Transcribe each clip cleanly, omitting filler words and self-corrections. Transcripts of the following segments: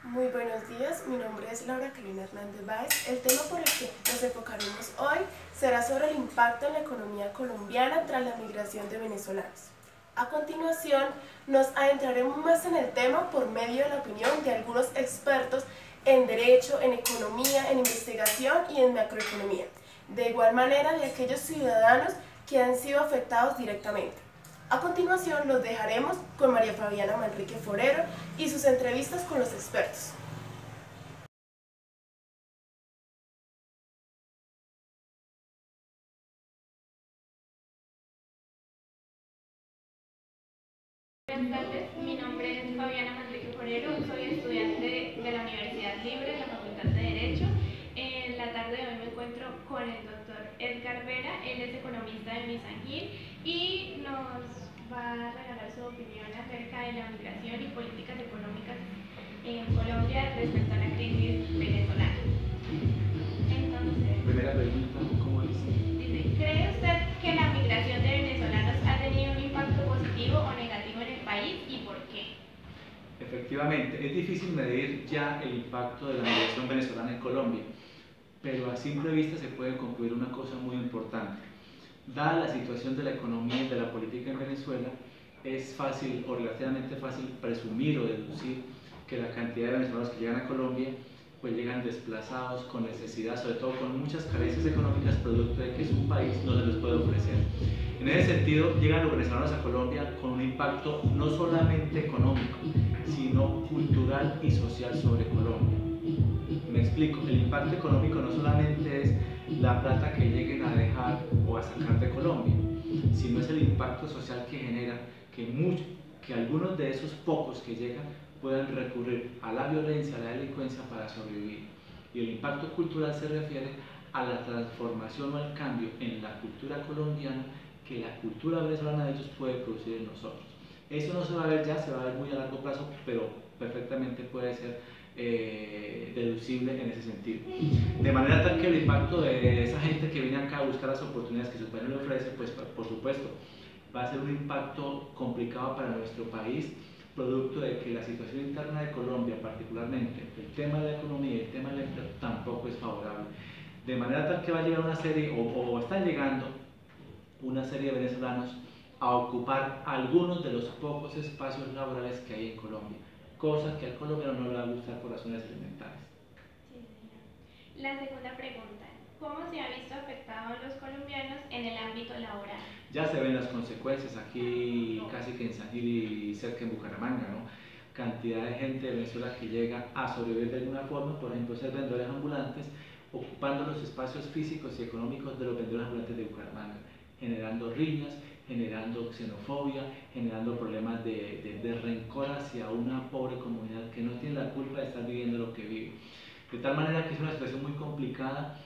Muy buenos días, mi nombre es Laura Carolina Hernández Báez. El tema por el que nos enfocaremos hoy será sobre el impacto en la economía colombiana tras la migración de venezolanos. A continuación, nos adentraremos más en el tema por medio de la opinión de algunos expertos en derecho, en economía, en investigación y en macroeconomía, de igual manera de aquellos ciudadanos que han sido afectados directamente. A continuación los dejaremos con María Fabiana Manrique Forero y sus entrevistas con los expertos. Buenas tardes, mi nombre es Fabiana Manrique Forero, soy estudiante de la Universidad Libre de la Facultad de Derecho. En la tarde de hoy me encuentro con el doctor Edgar Vera, él es economista de Misangil y nos va a regalar su opinión acerca de la migración y políticas económicas en Colombia respecto a la crisis venezolana. Entonces, Primera pregunta, ¿cómo es? dice, ¿cree usted que la migración de venezolanos ha tenido un impacto positivo o negativo en el país y por qué? Efectivamente, es difícil medir ya el impacto de la migración venezolana en Colombia, pero a simple vista se puede concluir una cosa muy importante. Dada la situación de la economía y de la política en Venezuela, es fácil o relativamente fácil presumir o deducir que la cantidad de venezolanos que llegan a Colombia pues llegan desplazados, con necesidad, sobre todo con muchas carencias económicas producto de que su país no se les puede ofrecer. En ese sentido, llegan los venezolanos a Colombia con un impacto no solamente económico, sino cultural y social sobre Colombia. Me explico, el impacto económico no solamente es la plata que lleguen a dejar o a sacar de Colombia, sino es el impacto social que genera que algunos de esos pocos que llegan puedan recurrir a la violencia, a la delincuencia para sobrevivir. Y el impacto cultural se refiere a la transformación o al cambio en la cultura colombiana que la cultura venezolana de ellos puede producir en nosotros. Eso no se va a ver ya, se va a ver muy a largo plazo, pero perfectamente puede ser deducible en ese sentido. De manera tal que el impacto de esa gente que viene acá a buscar las oportunidades que su país le ofrece, pues por supuesto, va a ser un impacto complicado para nuestro país, producto de que la situación interna de Colombia, particularmente el tema de la economía y el tema del empleo, tampoco es favorable. De manera tal que va a llegar una serie, o están llegando una serie de venezolanos a ocupar algunos de los pocos espacios laborales que hay en Colombia, cosa que al colombiano no le va a gustar por razones elementales. Sí, señor. La segunda pregunta, ¿cómo se ha visto afectados los colombianos en el ámbito laboral? Ya se ven las consecuencias aquí, casi que en San Gil y cerca en Bucaramanga, ¿no? Cantidad de gente de Venezuela que llega a sobrevivir de alguna forma, por ejemplo, ser vendedores ambulantes, ocupando los espacios físicos y económicos de los vendedores ambulantes de Bucaramanga, generando riñas, generando xenofobia, generando problemas de rencor hacia una pobre comunidad que no tiene la culpa de estar viviendo lo que vive. De tal manera que es una situación muy complicada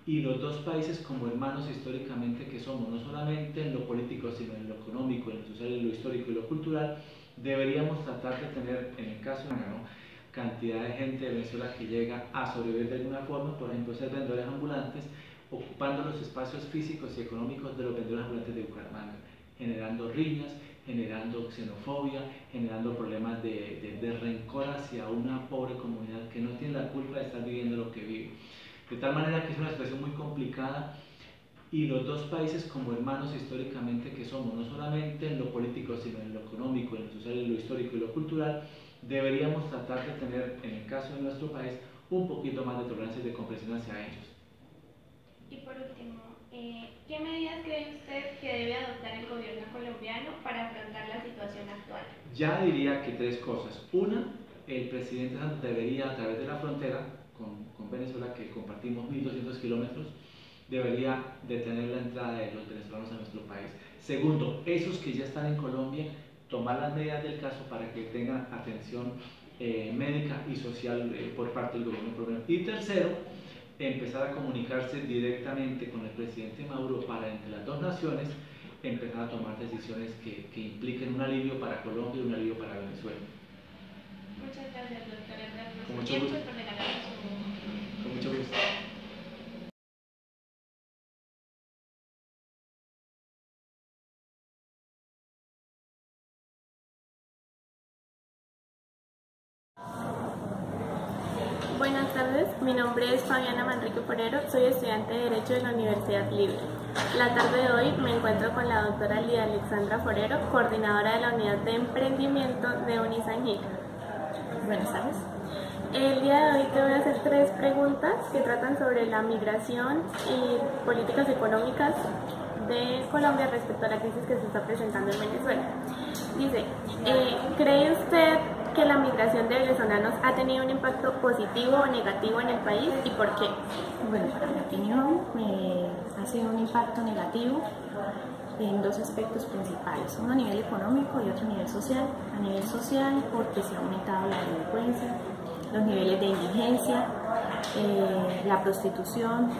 y los dos países como hermanos históricamente que somos, no solamente en lo político, sino en lo económico, en lo social, en lo histórico y lo cultural, deberíamos tratar de tener, en el caso de ¿no? cantidad de gente de Venezuela que llega a sobrevivir de alguna forma, por ejemplo, ser vendedores ambulantes, ocupando los espacios físicos y económicos de los vendedores ambulantes de Bucaramanga, generando riñas, generando xenofobia, generando problemas de rencor hacia una pobre comunidad que no tiene la culpa de estar viviendo lo que vive. De tal manera que es una situación muy complicada y los dos países como hermanos históricamente que somos, no solamente en lo político, sino en lo económico, en lo social, en lo histórico y lo cultural, deberíamos tratar de tener, en el caso de nuestro país, un poquito más de tolerancia y de comprensión hacia ellos. Y por último, ¿qué medidas cree usted que debe adoptar el gobierno colombiano para afrontar la situación actual? Ya diría que tres cosas. Una, el presidente Santos debería, a través de la frontera con Venezuela, que compartimos 1.200 kilómetros, debería detener la entrada de los venezolanos a nuestro país. Segundo, esos que ya están en Colombia, tomar las medidas del caso para que tengan atención médica y social por parte del gobierno colombiano. Y tercero, empezar a comunicarse directamente con el presidente Maduro para entre las dos naciones empezar a tomar decisiones que impliquen un alivio para Colombia y un alivio para Venezuela. Muchas gracias, doctora, por Con su mucho tiempo gusto. y por regalarnos su opinión. Con mucho gusto. buenas tardes. Mi nombre es Fabiana Manrique Forero, soy estudiante de Derecho de la Universidad Libre. La tarde de hoy me encuentro con la doctora Lidia Alexandra Forero, coordinadora de la Unidad de Emprendimiento de Unisangil. Buenas tardes. El día de hoy te voy a hacer 3 preguntas que tratan sobre la migración y políticas económicas de Colombia respecto a la crisis que se está presentando en Venezuela. Dice, ¿cree usted que la migración de venezolanos ha tenido un impacto positivo o negativo en el país y por qué? Bueno, para mi opinión, ha sido un impacto negativo en 2 aspectos principales, uno a nivel económico y otro a nivel social. A nivel social, porque se ha aumentado la delincuencia, los niveles de indigencia, la prostitución,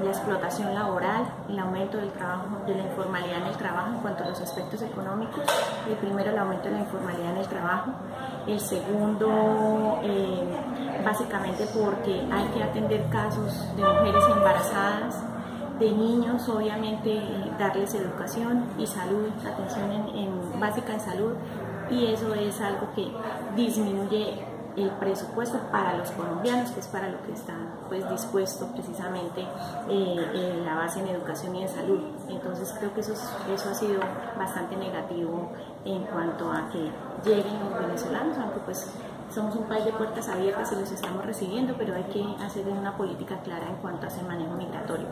la explotación laboral, el aumento del trabajo, de la informalidad en el trabajo en cuanto a los aspectos económicos. El primero, el aumento de la informalidad en el trabajo. El segundo, básicamente porque hay que atender casos de mujeres embarazadas, de niños, obviamente darles educación y salud, atención básica en salud, y eso es algo que disminuye el presupuesto para los colombianos, que es para lo que está pues dispuesto precisamente la base en educación y en salud. Entonces creo que eso ha sido bastante negativo en cuanto a que lleguen los venezolanos, aunque pues somos un país de puertas abiertas y los estamos recibiendo, pero hay que hacer una política clara en cuanto a ese manejo migratorio.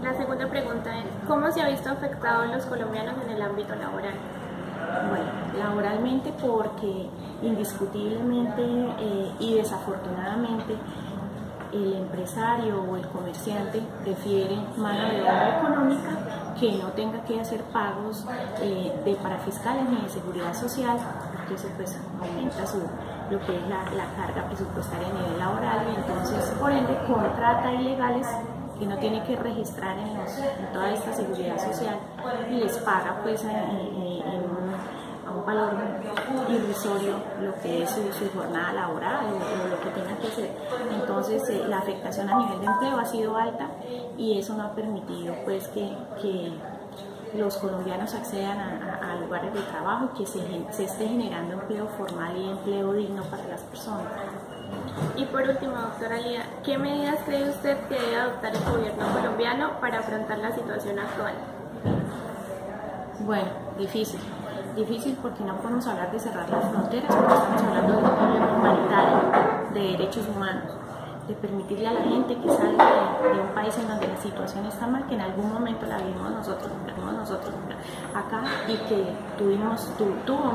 La segunda pregunta es, ¿cómo se ha visto afectados los colombianos en el ámbito laboral? Bueno, laboralmente porque indiscutiblemente y desafortunadamente el empresario o el comerciante prefiere mano de obra económica que no tenga que hacer pagos de parafiscales ni de seguridad social, porque eso pues aumenta lo que es la carga presupuestaria a nivel laboral, y entonces por ende contrata ilegales que no tiene que registrar en toda esta seguridad social y les paga pues a un valor irrisorio lo que es su jornada laboral o lo que tenga que hacer. Entonces la afectación a nivel de empleo ha sido alta y eso no ha permitido pues que los colombianos accedan a lugares de trabajo y que se esté generando empleo formal y empleo digno para las personas. Y por último, doctora Lía, ¿qué medidas cree usted que debe adoptar el gobierno colombiano para afrontar la situación actual? Bueno, difícil porque no podemos hablar de cerrar las fronteras, porque estamos hablando de un problema humanitario, de derechos humanos, de permitirle a la gente que salga de un país en donde la situación está mal, que en algún momento la vimos nosotros acá, y que tuvo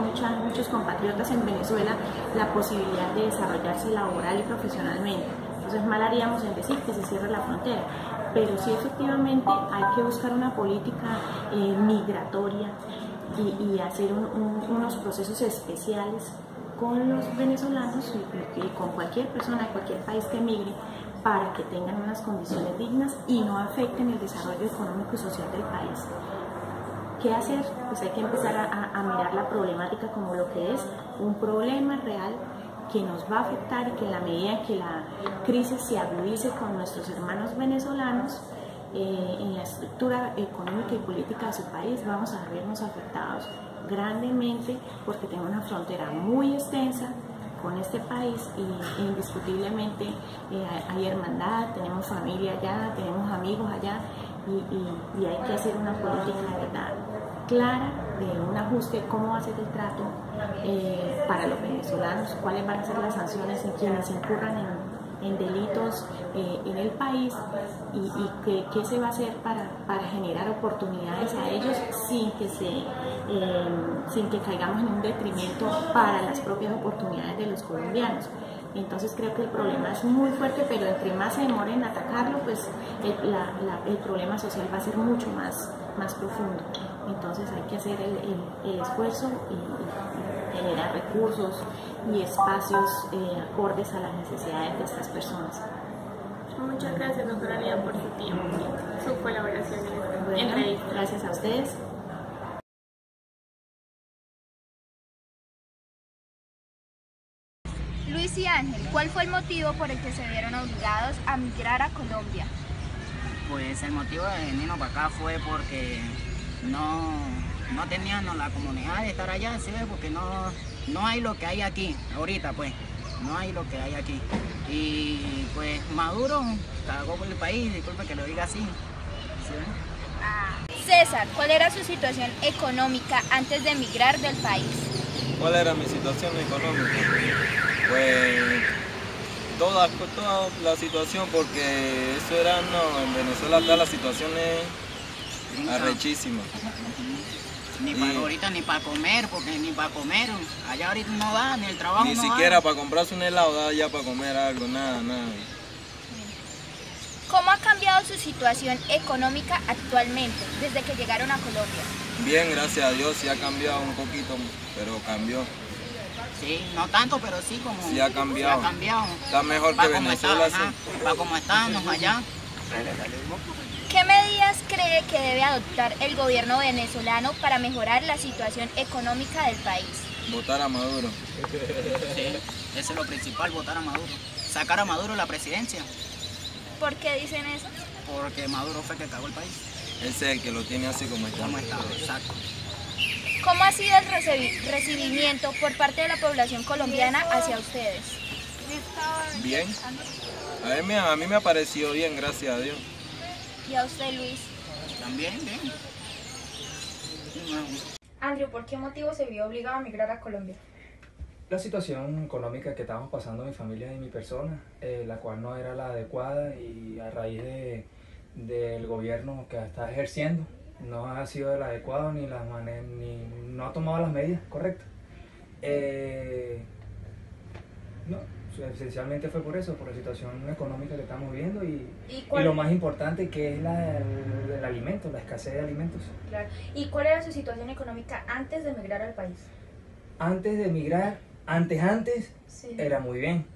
muchos compatriotas en Venezuela la posibilidad de desarrollarse laboral y profesionalmente. Entonces mal haríamos en decir que se cierre la frontera, pero sí efectivamente hay que buscar una política migratoria y hacer unos procesos especiales con los venezolanos y con cualquier persona de cualquier país que emigre, para que tengan unas condiciones dignas y no afecten el desarrollo económico y social del país. ¿Qué hacer? Pues hay que empezar a mirar la problemática como lo que es un problema real que nos va a afectar, y que en la medida en que la crisis se agudice con nuestros hermanos venezolanos, en la estructura económica y política de su país, vamos a vernos afectados grandemente, porque tenemos una frontera muy extensa con este país y indiscutiblemente hay hermandad, tenemos familia allá, tenemos amigos allá, y hay que hacer una política de verdad clara, de un ajuste, cómo va a ser el trato para los venezolanos, cuáles van a ser las sanciones en quienes incurran en delitos en el país, y qué se va a hacer para generar oportunidades a ellos sin que caigamos en un detrimento para las propias oportunidades de los colombianos. Entonces creo que el problema es muy fuerte, pero entre más se demore en atacarlo, pues el problema social va a ser mucho más profundo. Entonces hay que hacer el esfuerzo y generar recursos y espacios acordes a las necesidades de estas personas. Muchas gracias, doctora Lía, por su tiempo y su colaboración en esta entrevista. Gracias a ustedes. Luis y Ángel, ¿cuál fue el motivo por el que se vieron obligados a migrar a Colombia? Pues el motivo de venirnos para acá fue porque no teníamos la comunidad de estar allá, ¿sí? Porque no hay lo que hay aquí ahorita, pues. no hay lo que hay aquí. Y pues Maduro cagó por el país, disculpe que lo diga así. ¿Sí? César, ¿cuál era su situación económica antes de emigrar del país? ¿Cuál era mi situación económica? Pues toda la situación, porque eso era, no, en Venezuela acá la situación es arrechísima. Ni para ahorita ni para comer, porque ni para comer, allá ahorita no da, ni el trabajo ni no siquiera da. para comprarse un helado da ya para comer algo, nada. ¿Cómo ha cambiado su situación económica actualmente desde que llegaron a Colombia? Bien, gracias a Dios, sí ha cambiado un poquito, pero cambió. Sí, no tanto, pero sí como... Sí ha cambiado. Sí ha cambiado. Está mejor que Venezuela. Para como estábamos allá. ¿Qué medidas cree que debe adoptar el gobierno venezolano para mejorar la situación económica del país? Votar a Maduro. Sí, eso es lo principal, votar a Maduro. Sacar a Maduro de la presidencia. ¿Por qué dicen eso? Porque Maduro fue el que cagó el país. Ese es el que lo tiene así como está. Como está, exacto. ¿Cómo ha sido el recibimiento por parte de la población colombiana hacia ustedes? Bien. A mí me ha parecido bien, gracias a Dios. ¿Y a usted, Luis? También, bien. Andrew, ¿por qué motivo se vio obligado a emigrar a Colombia? La situación económica que estábamos pasando mi familia y mi persona, la cual no era la adecuada, y a raíz del gobierno que está ejerciendo, no ha sido el adecuado ni no ha tomado las medidas correctas. No, esencialmente fue por eso, por la situación económica que estamos viviendo y lo más importante, que es el alimento, la escasez de alimentos. Claro. ¿Y cuál era su situación económica antes de emigrar al país? Antes de emigrar, antes, Sí. era muy bien.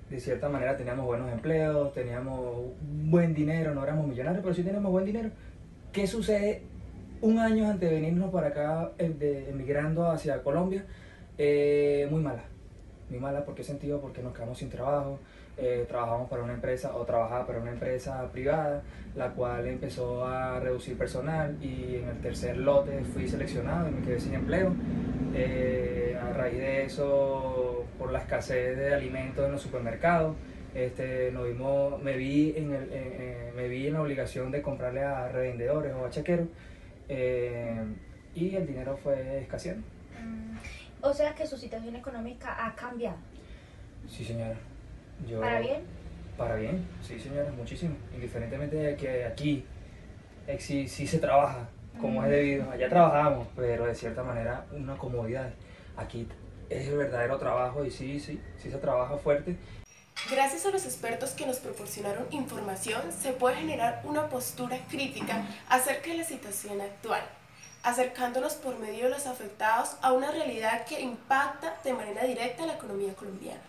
De cierta manera teníamos buenos empleos, teníamos buen dinero, no éramos millonarios, pero sí teníamos buen dinero. ¿Qué sucede un año antes de venirnos para acá, emigrando hacia Colombia? Muy mala. ¿Por qué sentido? Porque nos quedamos sin trabajo. Trabajaba para una empresa privada, la cual empezó a reducir personal, y en el tercer lote fui seleccionado y me quedé sin empleo. A raíz de eso, por la escasez de alimentos en los supermercados, me vi en la obligación de comprarle a revendedores o a chequeros, y el dinero fue escaseando. O sea que su situación económica ha cambiado. Sí, señora. ¿Para bien? Para bien, sí, señora, muchísimo. Indiferentemente de que aquí sí se trabaja como es debido. Allá trabajamos, pero de cierta manera una comodidad. Aquí es el verdadero trabajo y sí se trabaja fuerte. Gracias a los expertos que nos proporcionaron información, se puede generar una postura crítica acerca de la situación actual, acercándonos por medio de los afectados a una realidad que impacta de manera directa a la economía colombiana.